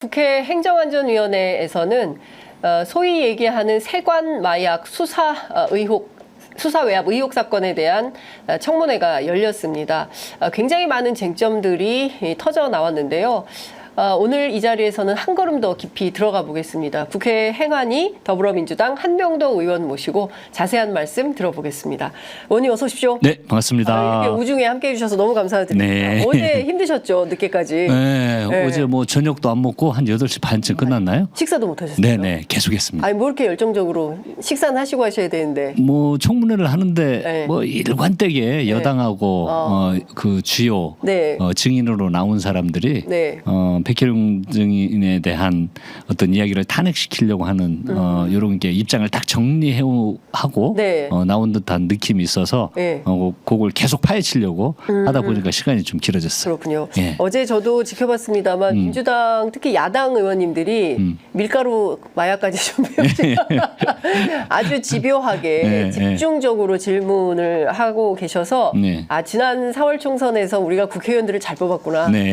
국회 행정안전위원회에서는 소위 얘기하는 세관 마약 수사 외압 의혹 사건에 대한 청문회가 열렸습니다. 굉장히 많은 쟁점들이 터져 나왔는데요. 오늘 이 자리에서는 한 걸음 더 깊이 들어가 보겠습니다. 국회 행안위 더불어민주당 한명도 의원 모시고 자세한 말씀 들어보겠습니다. 의원님 어서 오십시오. 네, 반갑습니다. 이렇게 우중에 함께해 주셔서 너무 감사드립니다. 네. 어제 힘드셨죠? 늦게까지. 네, 네. 어제 뭐 저녁도 안 먹고 한 8시 반쯤 끝났나요? 식사도 못 하셨어요? 네네, 계속했습니다. 아니 뭐 이렇게 열정적으로 식사는 하시고 하셔야 되는데. 뭐 청문회를 하는데 네. 뭐 일관되게 여당하고 그 주요 네. 증인으로 나온 사람들이 네. 백혜룡 증인에 대한 어떤 이야기를 탄핵시키려고 하는 이런 게 입장을 딱 정리하고 네. 나온 듯한 느낌이 있어서 네. 그걸 계속 파헤치려고 하다 보니까 시간이 좀 길어졌어요. 그렇군요. 예. 어제 저도 지켜봤습니다만 민주당 특히 야당 의원님들이 밀가루 마약까지 좀 아주 집요하게 네, 집중적으로 질문을 하고 계셔서 네. 지난 4월 총선에서 우리가 국회의원들을 잘 뽑았구나. 네.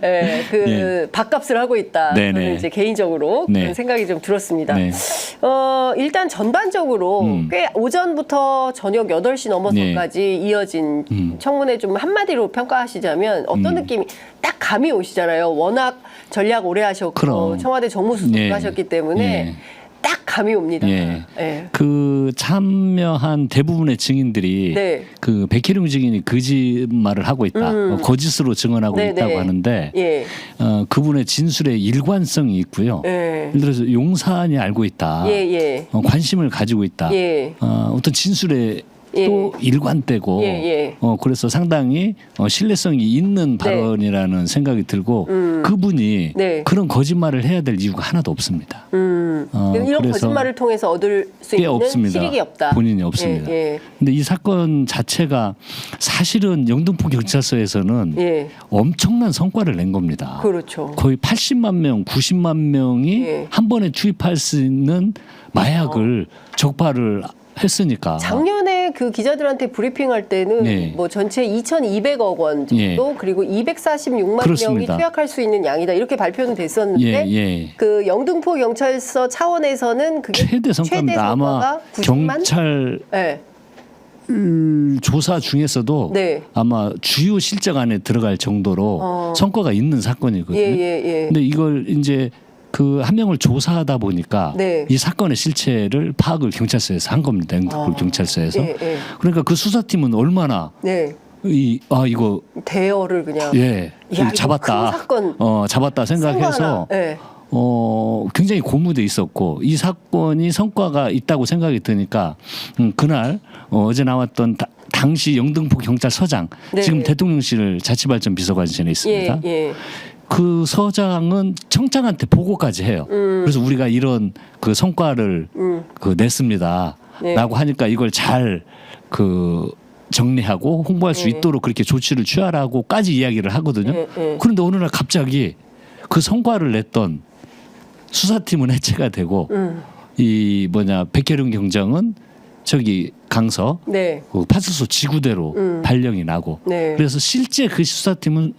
네, 네. 밥값을 하고 있다. 네, 저는 네. 이제 개인적으로 네. 그런 생각이 좀 들었습니다. 네. 일단 전반적으로 꽤 오전부터 저녁 8시 넘어서까지 이어진 청문회 좀 한마디로 평가하시자면 어떤 느낌이 딱 감이 오시잖아요. 워낙 전략 오래 하셨고 그럼. 청와대 정무수석 네. 하셨기 때문에 네. 딱 감이 옵니다. 예. 예. 그 참여한 대부분의 증인들이 네. 그 백혜룡 증인이 거짓말을 하고 있다, 거짓으로 증언하고 네, 있다고 네. 하는데 예. 그분의 진술에 일관성이 있고요. 예. 예를 들어서 용산이 알고 있다, 예, 예. 관심을 가지고 있다, 예. 어떤 진술에 예. 또 일관되고 예, 예. 그래서 상당히 신뢰성이 있는 발언이라는 생각이 들고 그분이 네. 그런 거짓말을 해야 될 이유가 하나도 없습니다. 이런 그래서 거짓말을 통해서 얻을 수 꽤 있는 없습니다. 실익이 없다. 본인이 없습니다. 예, 예. 근데 이 사건 자체가 사실은 영등포 경찰서에서는 예. 엄청난 성과를 낸 겁니다. 그렇죠. 거의 80만 명, 90만 명이 예. 한 번에 투입할 수 있는 마약을 적발을 했으니까. 작년에 그 기자들한테 브리핑할 때는 네. 뭐 전체 2,200억 원 정도 예. 그리고 246만 그렇습니다. 명이 투약할 수 있는 양이다 이렇게 발표는 됐었는데 예, 예. 그 영등포 경찰서 차원에서는 그게 최대 성과입니다. 아마 90만? 경찰 네. 조사 중에서도 네. 아마 주요 실적 안에 들어갈 정도로 성과가 있는 사건이거든요. 예, 예, 예. 근데 이걸 이제 그 한 명을 조사하다 보니까 네. 이 사건의 실체를 파악을 경찰서에서 한 겁니다. 영등포 경찰서에서. 예, 예. 그러니까 그 수사팀은 얼마나 네. 이거 대여를 그냥 예 이거 잡았다. 큰 사건. 잡았다 생각해서 네. 굉장히 고무돼 있었고 이 사건이 성과가 있다고 생각이 드니까 그날 어제 나왔던 당시 영등포 경찰서장 네. 지금 대통령실 자치발전 비서관실에 있습니다. 예, 예. 그 서장은 청장한테 보고까지 해요. 그래서 우리가 이런 그 성과를 그 냈습니다. 네. 라고 하니까 이걸 잘 그 정리하고 홍보할 수 네. 있도록 그렇게 조치를 취하라고까지 이야기를 하거든요. 네. 그런데 어느 날 갑자기 그 성과를 냈던 수사팀은 해체가 되고 이 백혜룡 경장은 저기 강서 네. 그 파출소 지구대로 발령이 나고 네. 그래서 실제 그 수사팀은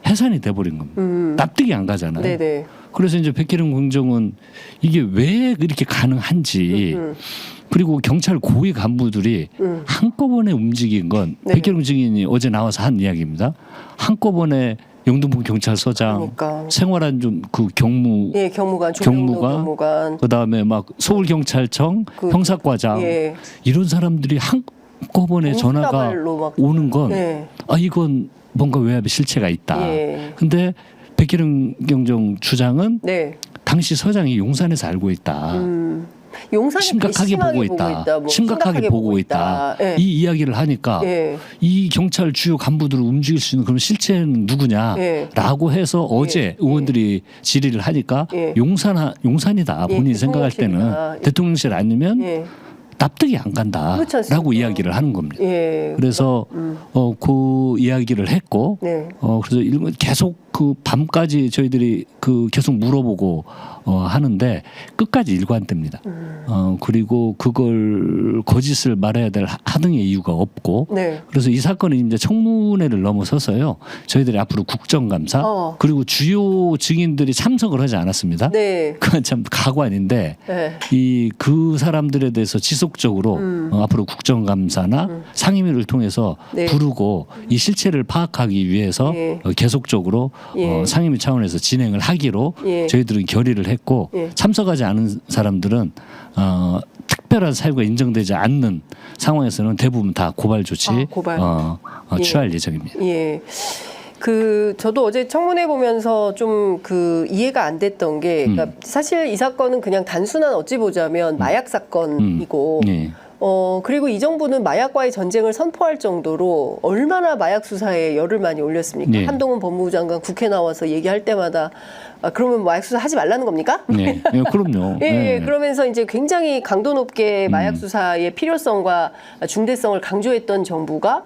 해산이 돼버린 겁니다. 납득이 안 가잖아요. 네, 네. 그래서 이제 백혜룡 경정은 이게 왜 이렇게 가능한지 그리고 경찰 고위 간부들이 한꺼번에 움직인 건 네. 백혜룡 증인이 어제 나와서 한 이야기입니다. 한꺼번에 영등포 경찰서장 그러니까. 생활안 그 경무 예, 경무관, 경무관. 그다음에 막 서울 경찰청 형사과장 예. 이런 사람들이 한꺼번에 전화가 정신다발로 막. 오는 건 네. 이건 뭔가 외압의 실체가 있다. 예. 근데 백혜룡 경정 주장은 네. 당시 서장이 용산에서 알고 있다. 용산이 심각하게 보고 있다. 뭐 심각하게 보고 있다. 예. 이 이야기를 하니까 예. 이 경찰 주요 간부들을 움직일 수 있는 그런 실체는 누구냐라고 해서 어제 의원들이 질의를 하니까 예. 용산이다. 본인이 생각할 때는 대통령실이다. 대통령실 아니면 예. 납득이 안 그렇지 간다라고 않습니까? 이야기를 하는 겁니다. 예. 그래서 그 이야기를 했고 네. 그래서 계속 그 밤까지 저희들이 그 계속 물어보고 하는데 끝까지 일관됩니다. 그리고 그걸 거짓을 말해야 될 하등의 이유가 없고 네. 그래서 이 사건이 이제 청문회를 넘어서서요. 저희들이 앞으로 국정감사 그리고 주요 증인들이 참석을 하지 않았습니다. 네. 그건 참 가관인데 네. 그 사람들에 대해서 지속적으로 앞으로 국정감사나 상임위를 통해서 네. 부르고 이 실체를 파악하기 위해서 예. 계속적으로 예. 상임위 차원에서 진행을 하기로 예. 저희들은 결의를 했고 예. 참석하지 않은 사람들은 특별한 사유가 인정되지 않는 상황에서는 대부분 다 고발 조치 고발. 예. 취할 예정입니다. 예. 저도 어제 청문회 보면서 좀 이해가 안 됐던 게, 그러니까 사실 이 사건은 그냥 단순한 어찌 보자면 마약 사건이고, 예. 그리고 이 정부는 마약과의 전쟁을 선포할 정도로 얼마나 마약 수사에 열을 많이 올렸습니까? 네. 한동훈 법무부 장관 국회 나와서 얘기할 때마다 그러면 마약 수사 하지 말라는 겁니까? 네, 그럼요. 예, 네. 그러면서 이제 굉장히 강도 높게 마약 수사의 필요성과 중대성을 강조했던 정부가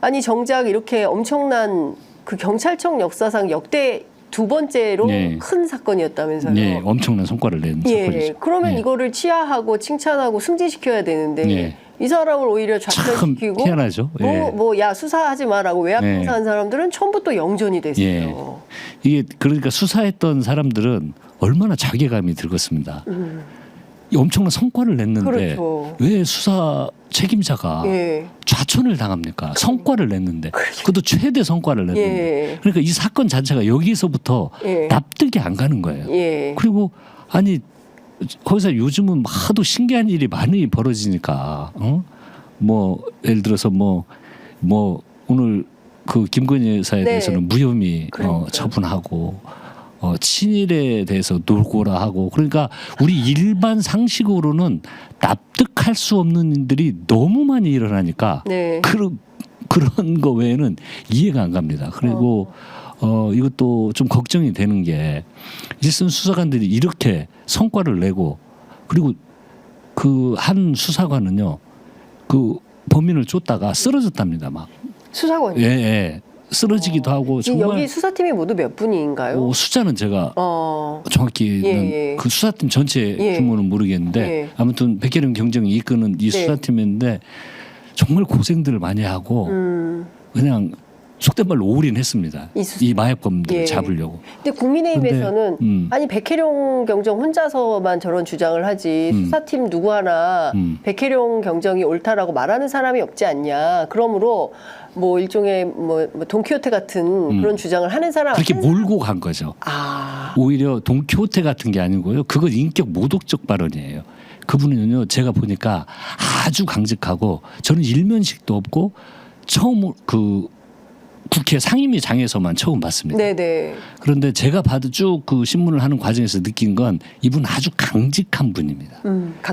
아니 정작 이렇게 엄청난 그 경찰청 역사상 역대 두 번째로 네. 큰 사건이었다면서요. 네, 엄청난 성과를 낸 사건이죠. 그러면 네. 이거를 치하하고 칭찬하고 승진시켜야 되는데 네. 이 사람을 오히려 참 좌천시키고 희한하죠. 예. 야 수사하지 마라고 외압 네. 행사한 사람들은 처음부터 영전이 됐어요. 예. 이게 그러니까 수사했던 사람들은 얼마나 자괴감이 들겠습니다. 이 엄청난 성과를 냈는데 그렇죠. 왜 수사 책임자가 예. 좌천을 당합니까? 성과를 냈는데 그것도 최대 성과를 냈는데 예. 그러니까 이 사건 자체가 여기서부터 예. 납득이 안 가는 거예요. 예. 그리고 아니 거기서 요즘은 하도 신기한 일이 많이 벌어지니까 뭐 예를 들어서 뭐 오늘 그 김건희 여사에 네. 대해서는 무혐의 그러니까요. 처분하고 친일에 대해서 놀고라 하고 그러니까 우리 일반 상식으로는 납득할 수 없는 일들이 너무 많이 일어나니까 네. 그런 거 외에는 이해가 안 갑니다. 그리고 이것도 좀 걱정이 되는 게 일선 수사관들이 이렇게 성과를 내고 그리고 그 한 수사관은요 그 범인을 쫓다가 쓰러졌답니다 막. 수사관이. 예. 쓰러지기도 하고 지금 정말 여기 수사팀이 모두 몇 분인가요? 숫자는 제가 정확히는 예. 그 수사팀 전체 예. 규모는 모르겠는데 예. 아무튼 백혜령 경정이 이끄는 이 네. 수사팀인데 정말 고생들을 많이 하고 그냥 속된 말로 올인했습니다. 이 마약범들을 예. 잡으려고. 근데 국민의힘에서는 근데, 아니 백혜룡 경정 혼자서만 저런 주장을 하지 수사팀 누구 하나 백혜룡 경정이 옳다라고 말하는 사람이 없지 않냐. 그러므로 뭐 일종의 뭐 돈키호테 같은 그런 주장을 하는 사람 그렇게 몰고 간 거죠. 오히려 돈키호테 같은 게 아니고요. 그건 인격 모독적 발언이에요. 그분은요 제가 보니까 아주 강직하고 저는 일면식도 없고 처음 그 국회 상임위장에서만 처음 봤습니다. 네네. 그런데 제가 봐도 쭉 그 신문을 하는 과정에서 느낀 건 이분 아주 강직한 분입니다.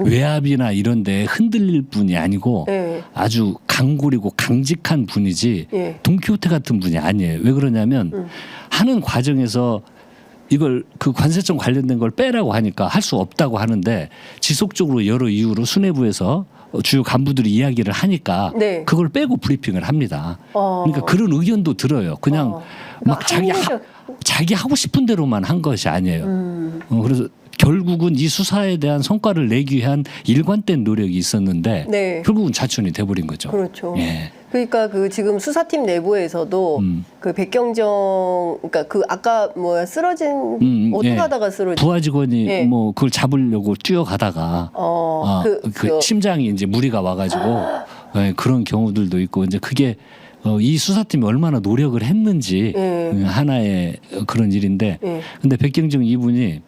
외압이나 이런 데 흔들릴 분이 아니고 네. 아주 강골이고 강직한 분이지 예. 돈키호테 같은 분이 아니에요. 왜 그러냐면 하는 과정에서 이걸 그 관세청 관련된 걸 빼라고 하니까 할 수 없다고 하는데 지속적으로 여러 이유로 수뇌부에서 주요 간부들이 이야기를 하니까 네. 그걸 빼고 브리핑을 합니다. 그러니까 그런 의견도 들어요. 그냥 막 자기 하고 싶은 대로만 한 것이 아니에요. 그래서 결국은 이 수사에 대한 성과를 내기 위한 일관된 노력이 있었는데 네. 결국은 좌천이 돼버린 거죠. 그렇죠. 예. 그러니까 그 지금 수사팀 내부에서도 그 백경정 그러니까 그 아까 뭐 쓰러진 어떻게 예. 하다가 쓰러진 부하 직원이 예. 뭐 그걸 잡으려고 뛰어가다가 그 심장이 이제 무리가 와가지고 예, 그런 경우들도 있고 이제 그게 이 수사팀이 얼마나 노력을 했는지 하나의 그런 일인데 근데 백경정 이분이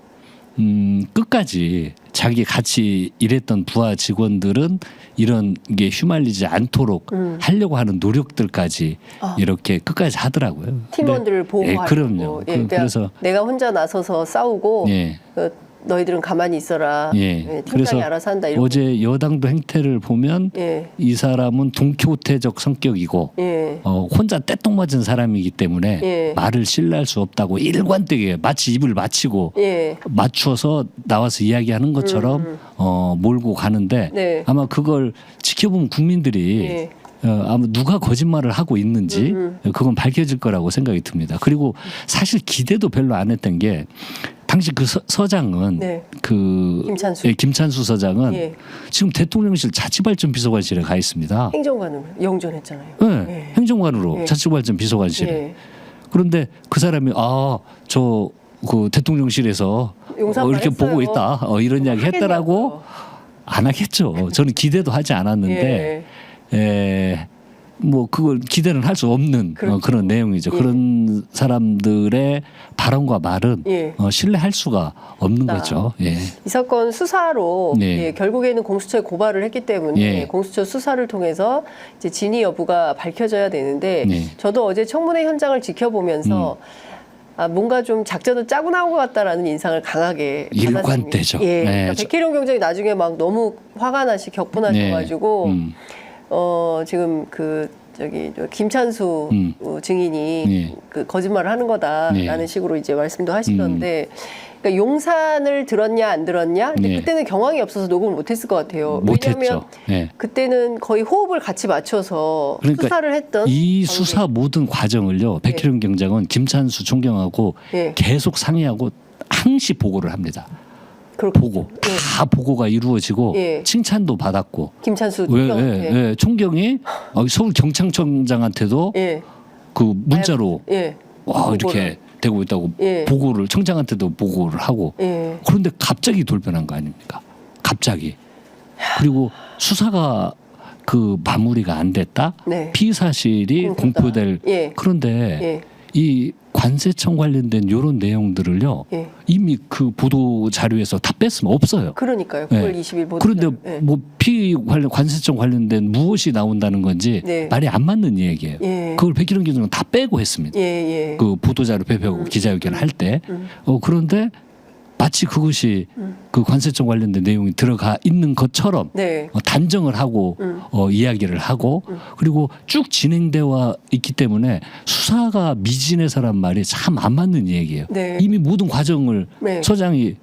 끝까지 자기 같이 일했던 부하 직원들은 이런 게 휘말리지 않도록 하려고 하는 노력들까지 이렇게 끝까지 하더라고요. 팀원들을 보호하고. 예, 그럼요. 그래서 내가 혼자 나서서 싸우고 예. 너희들은 가만히 있어라. 팀장이 그래서 알아서 한다. 이런 어제 여당도 행태를 보면 이 사람은 돈키호테적 성격이고 혼자 떼똥 맞은 사람이기 때문에 말을 신뢰할 수 없다고 일관되게 마치 입을 맞추고 맞춰서 나와서 이야기하는 것처럼 몰고 가는데 아마 그걸 지켜본 국민들이 아마 누가 거짓말을 하고 있는지 그건 밝혀질 거라고 생각이 듭니다. 그리고 사실 기대도 별로 안 했던 게 당시 그 서장은 네. 그 김찬수. 예, 김찬수 서장은 예. 지금 대통령실 자치발전 비서관실에 가 있습니다. 행정관으로 영전했잖아요. 네, 예. 행정관으로 예. 자치발전 비서관실에. 예. 그런데 그 사람이 저 그 대통령실에서 용산 이렇게 했어요. 보고 있다 이런 이야기 했더라고. 안 하겠죠. 저는 기대도 하지 않았는데 뭐 그걸 기대는 할 수 없는 그렇죠. 그런 내용이죠. 예. 그런 사람들의 발언과 말은 예. 신뢰할 수가 없는 거죠. 예. 이 사건 수사로 네. 예, 결국에는 공수처에 고발을 했기 때문에 예. 공수처 수사를 통해서 이제 진위 여부가 밝혀져야 되는데 네. 저도 어제 청문회 현장을 지켜보면서 뭔가 좀 작전을 짜고 나온 것 같다라는 인상을 강하게 일관되죠. 받았습니다. 예, 네. 그러니까 백혜룡 경장이 나중에 막 너무 화가 격분하셔가지고 지금 저기 김찬수 증인이 네. 그 거짓말을 하는 거다라는 네. 식으로 이제 말씀도 하시던데. 그러니까 용산을 들었냐 안 들었냐? 근데 네. 그때는 경황이 없어서 녹음을 못했을 것 같아요. 왜냐하면 못했죠. 네. 그때는 거의 호흡을 같이 맞춰서 그러니까 수사를 했던 이 관계. 수사 모든 과정을요. 백혜룡 경장은 김찬수 총경하고 예. 계속 상의하고 항시 보고를 합니다. 그렇군요. 보고 다 보고가 이루어지고 예. 칭찬도 받았고. 김찬수 왜, 총경. 왜, 총경이 서울 경찰청장한테도 예. 그 문자로 예. 이렇게 되고 있다고 예. 보고를 청장한테도 보고를 하고. 예. 그런데 갑자기 돌변한 거 아닙니까? 갑자기. 그리고 수사가 그 마무리가 안 됐다. 네. 피의 사실이 공표다. 공표될. 예. 그런데 예. 이 관세청 관련된 이런 내용들을요. 예. 이미 그 보도 자료에서 다 뺐으면 없어요. 그러니까요. 예. 9월 20일 보도. 그런데 예. 뭐 피의 관련 관세청 관련된 무엇이 나온다는 건지 네. 말이 안 맞는 얘기예요. 예. 그걸 백희룡 기자는 다 빼고 했습니다. 예. 예. 그 보도자료 발표하고 기자회견을 할 때. 그런데 마치 그것이 그 관세청 관련된 내용이 들어가 있는 것처럼 네. 단정을 하고 이야기를 하고 그리고 쭉 진행되어 있기 때문에 수사가 미진해서란 말이 참 안 맞는 얘기예요. 네. 이미 모든 과정을 네. 서장이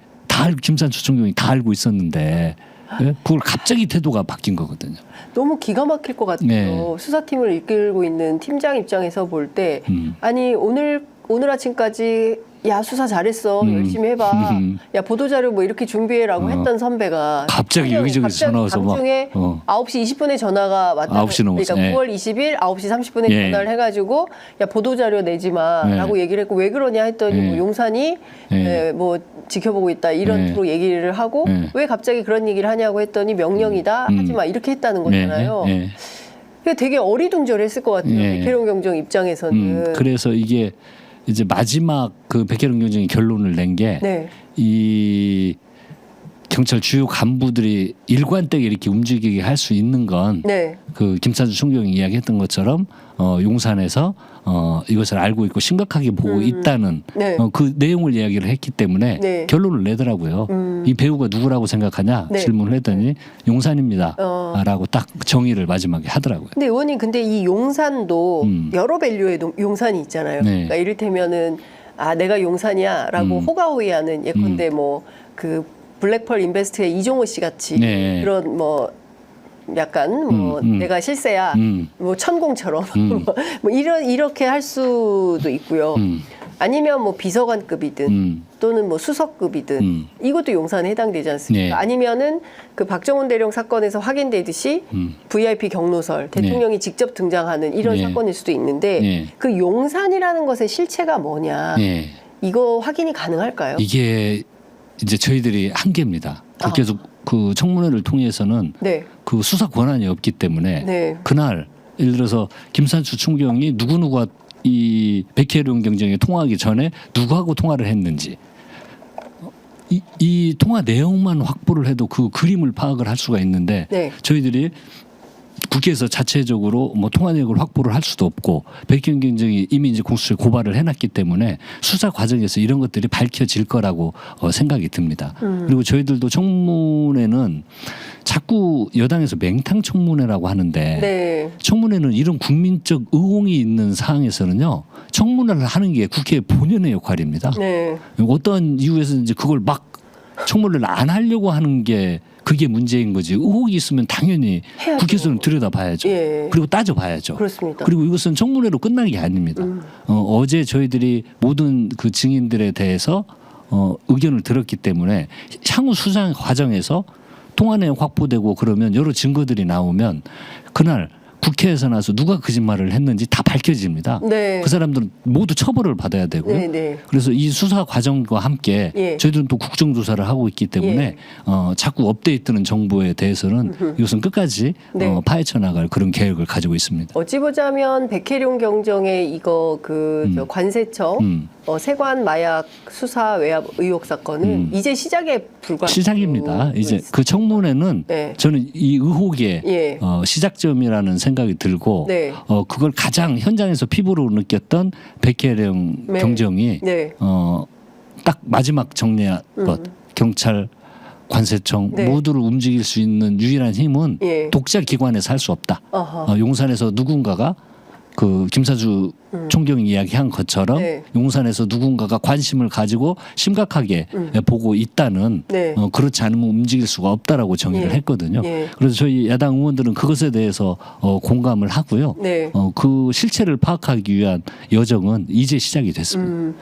김찬수 총경이 다 알고 있었는데 예? 그걸 갑자기 태도가 바뀐 거거든요. 너무 기가 막힐 것 같아요. 네. 수사팀을 이끌고 있는 팀장 입장에서 볼 때 아니 오늘 아침까지 야 수사 잘했어 열심히 해봐 야 보도자료 뭐 이렇게 준비해라고 했던 선배가 갑자기 여기저기서 전화 와서 막 밤중에 9시 20분에 전화가 왔다 9시 넘었어. 그러니까 예. 9월 20일 9시 30분에 예. 전화를 해가지고 야 보도자료 내지 마라고 얘기를 했고 왜 그러냐 했더니 예. 뭐 용산이 뭐 지켜보고 있다 이런 예. 투로 얘기를 하고 왜 갑자기 그런 얘기를 하냐고 했더니 명령이다 하지 마 이렇게 했다는 거잖아요. 네. 그게 되게 어리둥절했을 것 같아요. 예. 백혜룡 경정 입장에서는. 그래서 이게 이제 마지막 그 백혜룡 경정이 결론을 낸 게 이 네. 경찰 주요 간부들이 일관되게 이렇게 움직이게 할 수 있는 건 네. 그 김찬수 총경이 이야기했던 것처럼 용산에서 이것을 알고 있고 심각하게 보고 있다는 네. 그 내용을 이야기를 했기 때문에 네. 결론을 내더라고요. 이 배우가 누구라고 생각하냐 네. 질문을 했더니 용산입니다라고 딱 정의를 마지막에 하더라고요. 근데 의원님 근데 이 용산도 여러 밸류의 용산이 있잖아요. 네. 그러니까 이를테면은 내가 용산이야라고 호가호위하는 예컨대 뭐 그 블랙펄 인베스트의 이종호 씨 같이 네. 그런 뭐 약간 뭐 내가 실세야 뭐 천공처럼 뭐 이렇게 할 수도 있고요. 아니면 뭐 비서관급이든 또는 뭐 수석급이든 이것도 용산에 해당되지 않습니까? 네. 아니면은 그 박정훈 대령 사건에서 확인되듯이 VIP 경로설 대통령이 직접 등장하는 이런 네. 사건일 수도 있는데 네. 그 용산이라는 것의 실체가 뭐냐 네. 이거 확인이 가능할까요? 이게 이제 저희들이 한계입니다. 그렇게 해서 그 청문회를 통해서는 네. 그 수사 권한이 없기 때문에 네. 그날 예를 들어서 김찬수 총경이 누구누구와 이 백혜룡 경정에 통화하기 전에 누구하고 통화를 했는지 이 통화 내용만 확보를 해도 그 그림을 파악을 할 수가 있는데 네. 저희들이 국회에서 자체적으로 뭐 통화 내역을 확보를 할 수도 없고 백혜룡 경정이 이미 이제 공수처에 고발을 해놨기 때문에 수사 과정에서 이런 것들이 밝혀질 거라고 생각이 듭니다. 그리고 저희들도 청문회는 자꾸 여당에서 맹탕 청문회라고 하는데 네. 청문회는 이런 국민적 의혹이 있는 사항에서는요 청문회를 하는 게 국회의 본연의 역할입니다. 네. 어떤 이유에서든지 그걸 막 청문회를 안 하려고 하는 게 그게 문제인 거지. 의혹이 있으면 당연히 해야죠. 국회에서는 들여다봐야죠. 예. 그리고 따져봐야죠. 그렇습니다. 그리고 이것은 청문회로 끝난 게 아닙니다. 어제 저희들이 모든 그 증인들에 대해서 의견을 들었기 때문에 향후 수사 과정에서 통화 내용 확보되고 그러면 여러 증거들이 나오면 그날 국회에서 나서 누가 거짓말을 했는지 다 밝혀집니다. 네. 그 사람들은 모두 처벌을 받아야 되고요. 네, 네. 그래서 이 수사 과정과 함께 예. 저희들은 또 국정조사를 하고 있기 때문에 예. 자꾸 업데이트되는 정보에 대해서는 이것은 끝까지 네. 파헤쳐 나갈 그런 계획을 가지고 있습니다. 어찌 보자면 백혜룡 경정의 이거 저 관세청 세관 마약 수사 외압 의혹 사건은 이제 시작에 불과한 시작입니다. 이제 그 청문회는 네. 저는 이 의혹의 예. 시작점이라는 생각이 들고 네. 그걸 가장 현장에서 피부로 느꼈던 백혜령 네. 경정이 네. 딱 마지막 정리한 것 경찰 관세청 네. 모두를 움직일 수 있는 유일한 힘은 예. 독자 기관에서 할 수 없다. 어허. 용산에서 누군가가 그 김사주 총경이 이야기한 것처럼 네. 용산에서 누군가가 관심을 가지고 심각하게 보고 있다는 네. 그렇지 않으면 움직일 수가 없다라고 정의를 예. 했거든요. 예. 그래서 저희 야당 의원들은 그것에 대해서 공감을 하고요. 네. 그 실체를 파악하기 위한 여정은 이제 시작이 됐습니다.